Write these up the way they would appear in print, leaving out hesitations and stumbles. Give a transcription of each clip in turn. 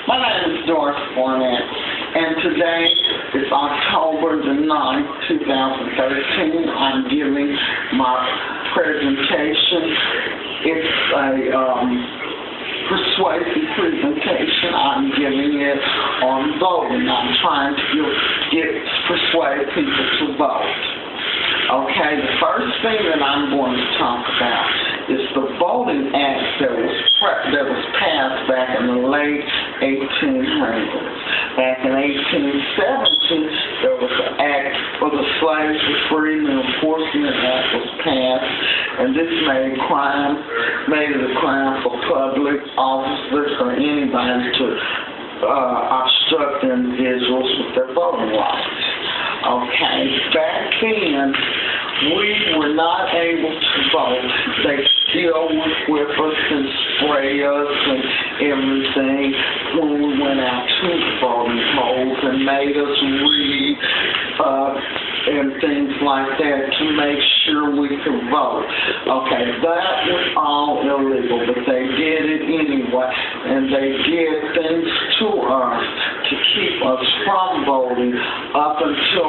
My name is Doris Barnett, and today is October the 9th, 2013. I'm giving my presentation. It's a persuasive presentation. I'm giving it on voting. I'm trying to persuade people to vote. Okay, the first thing that I'm going to talk about is the Voting Act that was passed back in the late 1800s. Back in 1870, there was an act for the Slaves for Freedom Enforcement Act was passed, and this made it a crime for public officers or anybody to obstruct individuals with their voting rights. Okay, back then, we were not able to vote. They still would whip us and spray us and everything when we went out to the voting polls and made us read and things like that to make sure we could vote. Okay, that was all illegal, but they did it anyway, and they did things to us to keep us from voting up until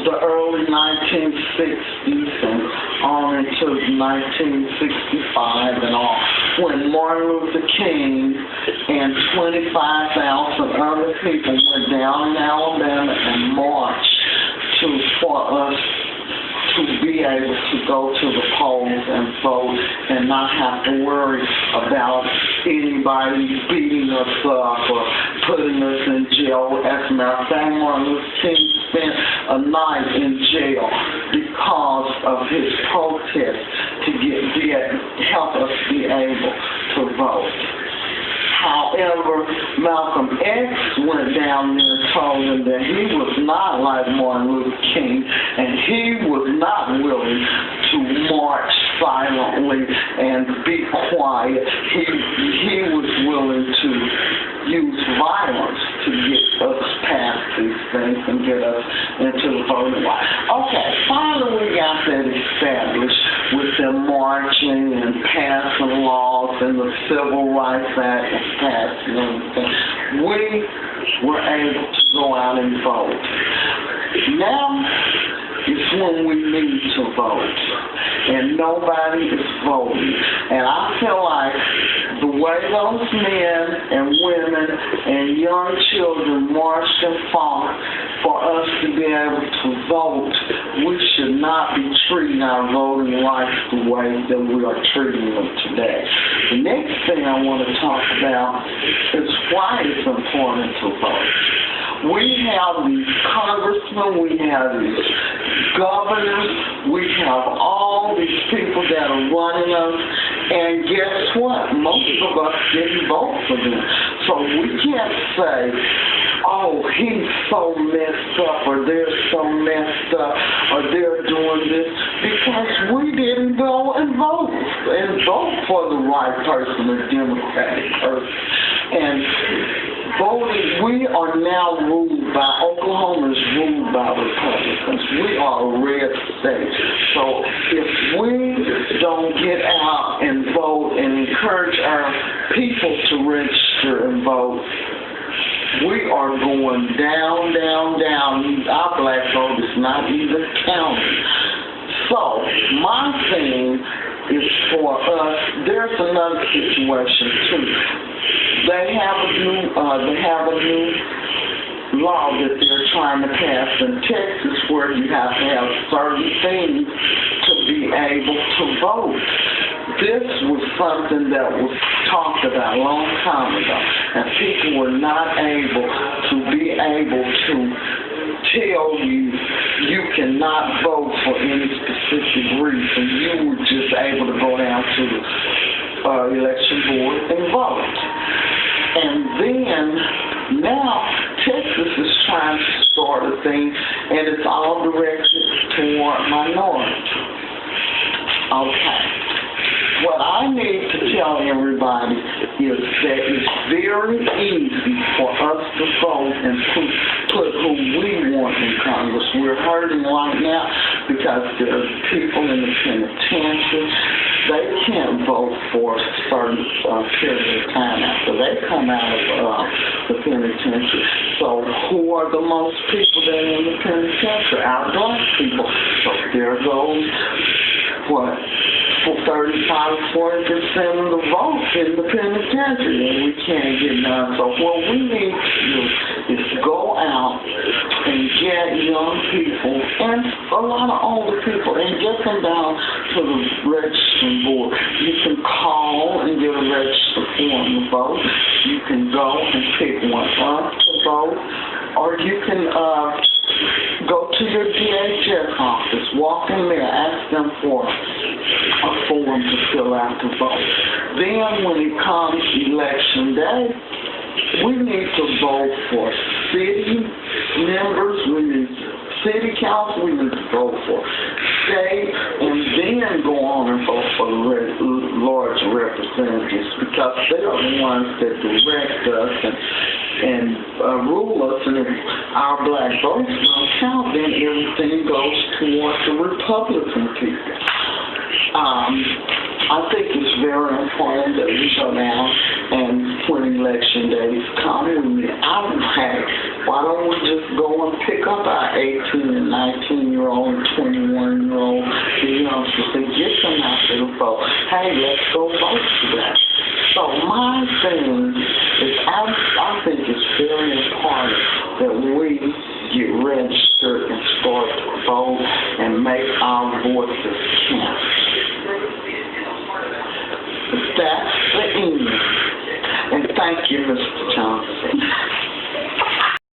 the early 1960s and on into 1965 and all, when Martin Luther King and 25,000 other people went down in Alabama and marched for us to be able to go to the polls and vote and not have to worry about anybody beating us up or putting us in jail. As a matter of fact, Martin Luther King spent a night in jail because of his protest to help us be able to vote. However, Malcolm X went down there and told him that he was not like Martin Luther King, and he was not willing to march silently and be quiet. He was willing to use violence to get us past these things and get us into the voting rights. Okay, finally we got that established with them marching and passing laws and the Civil Rights Act was passed and everything. We were able to go out and vote. Now is when we need to vote, and nobody is voting. And I feel like the way those men and women and young children marched and fought for us to be able to vote, we should not be treating our voting rights the way that we are treating them today. The next thing I want to talk about is why it's important to vote. We have these congressmen, we have these governors, we have all these people that are running us, and guess what? Most of us didn't vote for them. So we can't say, oh, he's so messed up, or they're so messed up, or they're doing this, because we didn't go and vote for the right person, the Democratic person. And voting, we are now Oklahoma is ruled by Republicans. We are a red state. So if we don't get out and vote and encourage our people to register and vote, we are going down, down, down. Our black vote is not even counting. So my thing is for us, there's another situation too. They have a new law that they're trying to pass in Texas where you have to have certain things to be able to vote. This was something that was talked about a long time ago, and people were not able to tell you you cannot vote for any specific reason. You were just able to go down to the election board and vote. And then now Texas is trying to start a thing, and it's all directed toward minorities. Okay. What I need to tell everybody is that it's very easy for us to vote and put who we want in Congress. We're hurting right now because there's people in the penitentiary. they can't vote for a certain period of time after they come out of the penitentiary. So who are the most people that are in the penitentiary? Our black people. So there goes, what, for 35-40% of the votes in the penitentiary, and we can't get none. So what we need to do is go out and get young people and a lot of older people and get them down to the registering board. You can call and get a registered form to vote. You can go and pick one up to vote, or you can go to your DHS office, walk in there, ask them for a form to fill out to vote. Then when it comes election day, we need to vote for city members, we need city council, we need to vote for state, and then go on and vote for the large representatives, because they are the ones that direct us and rule us, and if our black votes don't count, then everything goes towards the Republican people. I think it's very important that we go down and when election days come, why don't we just go and pick up our 18 and 19-year-old and 21-year-old youngsters and get them out there to vote. Hey, let's go vote today. So my thing is, I think it's very important that we get registered and start to vote and make our voices count. That's the end. And thank you, Mr. Johnson.